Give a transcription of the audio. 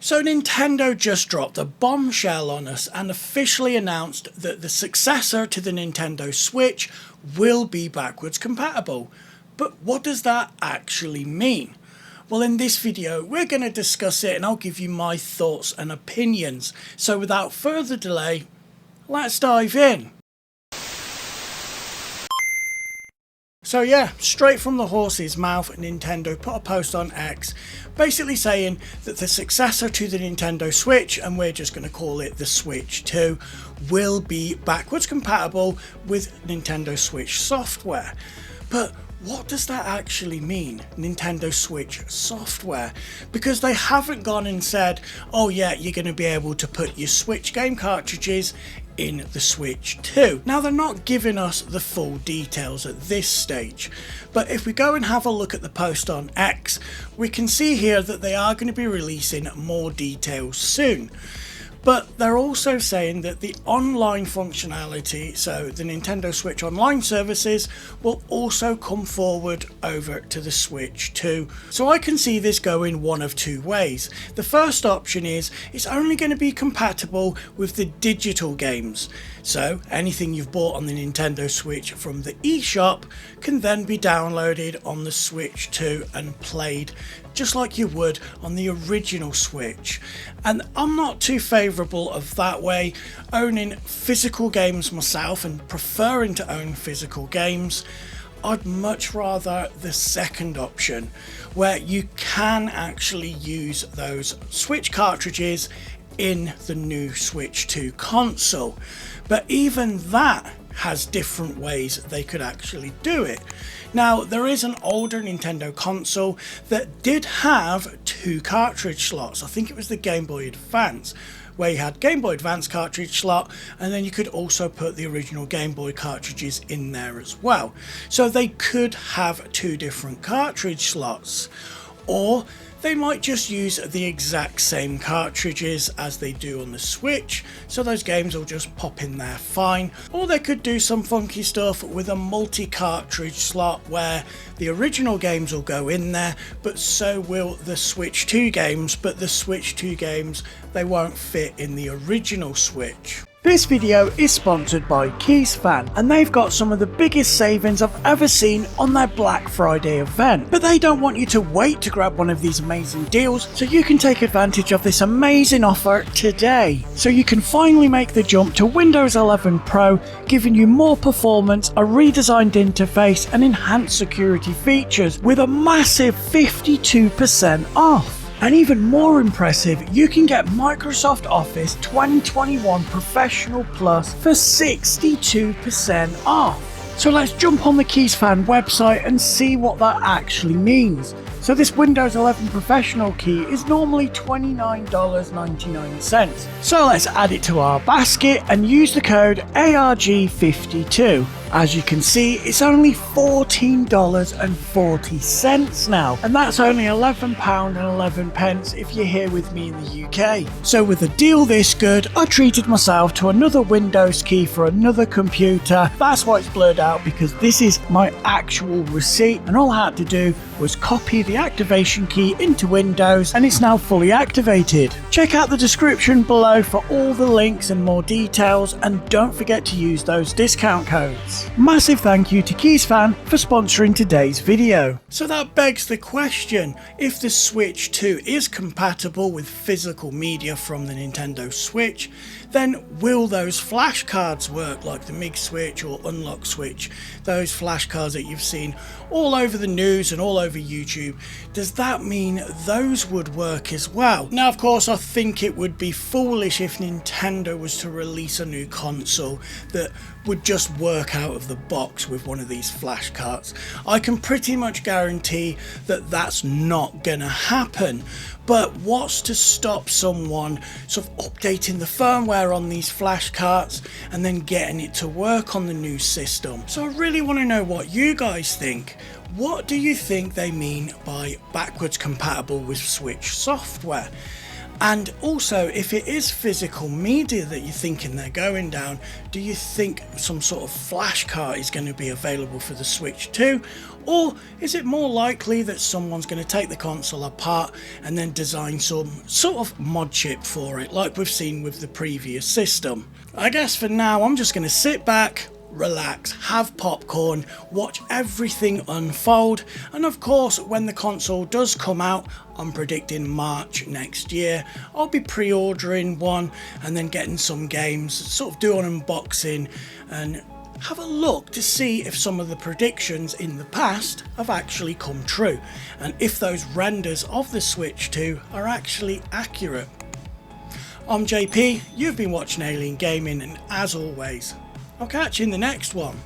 So Nintendo just dropped a bombshell on us and officially announced that the successor to the Nintendo Switch will be backwards compatible. But what does that actually mean? Well, in this video we're going to discuss it and I'll give you my thoughts and opinions. So without further delay, let's dive in. So yeah, straight from the horse's mouth, Nintendo put a post on X basically saying that the successor to the Nintendo Switch, and we're just going to call it the Switch 2, will be backwards compatible with Nintendo Switch software. But what does that actually mean, Nintendo Switch software? Because they haven't gone and said, oh yeah, you're going to be able to put your Switch game cartridges in the Switch 2. Now they're not giving us the full details at this stage, but if we go and have a look at the post on X, we can see here that they are going to be releasing more details soon. But they're also saying that the online functionality, so the Nintendo Switch Online services, will also come forward over to the Switch 2. So I can see this going one of two ways. The first option is it's only going to be compatible with the digital games. So anything you've bought on the Nintendo Switch from the eShop can then be downloaded on the Switch 2 and played just like you would on the original Switch. And I'm not too favourable of that way, owning physical games myself and preferring to own physical games. I'd much rather the second option, where you can actually use those Switch cartridges in the new Switch 2 console. But even that has different ways they could actually do it. Now there is an older Nintendo console that did have two cartridge slots. I think it was the Game Boy Advance, where you had Game Boy Advance cartridge slot, and then you could also put the original Game Boy cartridges in there as well. So they could have two different cartridge slots, or they might just use the exact same cartridges as they do on the Switch, so those games will just pop in there fine. Or they could do some funky stuff with a multi-cartridge slot where the original games will go in there, but so will the Switch 2 games, but the Switch 2 games, they won't fit in the original Switch. This video is sponsored by KEYSFAN, and they've got some of the biggest savings I've ever seen on their Black Friday event. But they don't want you to wait to grab one of these amazing deals, so you can take advantage of this amazing offer today. So you can finally make the jump to Windows 11 Pro, giving you more performance, a redesigned interface and enhanced security features with a massive 52% off. And even more impressive, you can get Microsoft Office 2021 Professional Plus for 62% off. So let's jump on the KEYSFAN website and see what that actually means. So this Windows 11 Professional key is normally $29.99. So let's add it to our basket and use the code ARG52. As you can see, it's only $14.40 now, and that's only £11.11 if you're here with me in the UK. So with a deal this good, I treated myself to another Windows key for another computer. That's why it's blurred out, because this is my actual receipt, and all I had to do was copy the activation key into Windows, and it's now fully activated. Check out the description below for all the links and more details, and don't forget to use those discount codes. Massive thank you to KEYSFAN for sponsoring today's video. So that begs the question, if the Switch 2 is compatible with physical media from the Nintendo Switch, then will those flashcards work, like the MigSwitch or Unlock Switch, those flashcards that you've seen all over the news and all over YouTube? Does that mean those would work as well? Now of course I think it would be foolish if Nintendo was to release a new console that would just work out of the box with one of these flashcards. I can pretty much guarantee that that's not gonna happen. But what's to stop someone sort of updating the firmware on these flashcards and then getting it to work on the new system? So I really want to know what you guys think. What do you think they mean by backwards compatible with Switch software? And also, if it is physical media that you're thinking they're going down, do you think some sort of flash card is going to be available for the Switch 2? Or is it more likely that someone's going to take the console apart and then design some sort of mod chip for it, like we've seen with the previous system? I guess for now I'm just going to sit back, relax, have popcorn, watch everything unfold, and of course when the console does come out, I'm predicting March next year, I'll be pre-ordering one and then getting some games, sort of do an unboxing and have a look to see if some of the predictions in the past have actually come true and if those renders of the Switch 2 are actually accurate. I'm JP, you've been watching Alien Gaming, and as always, I'll catch you in the next one.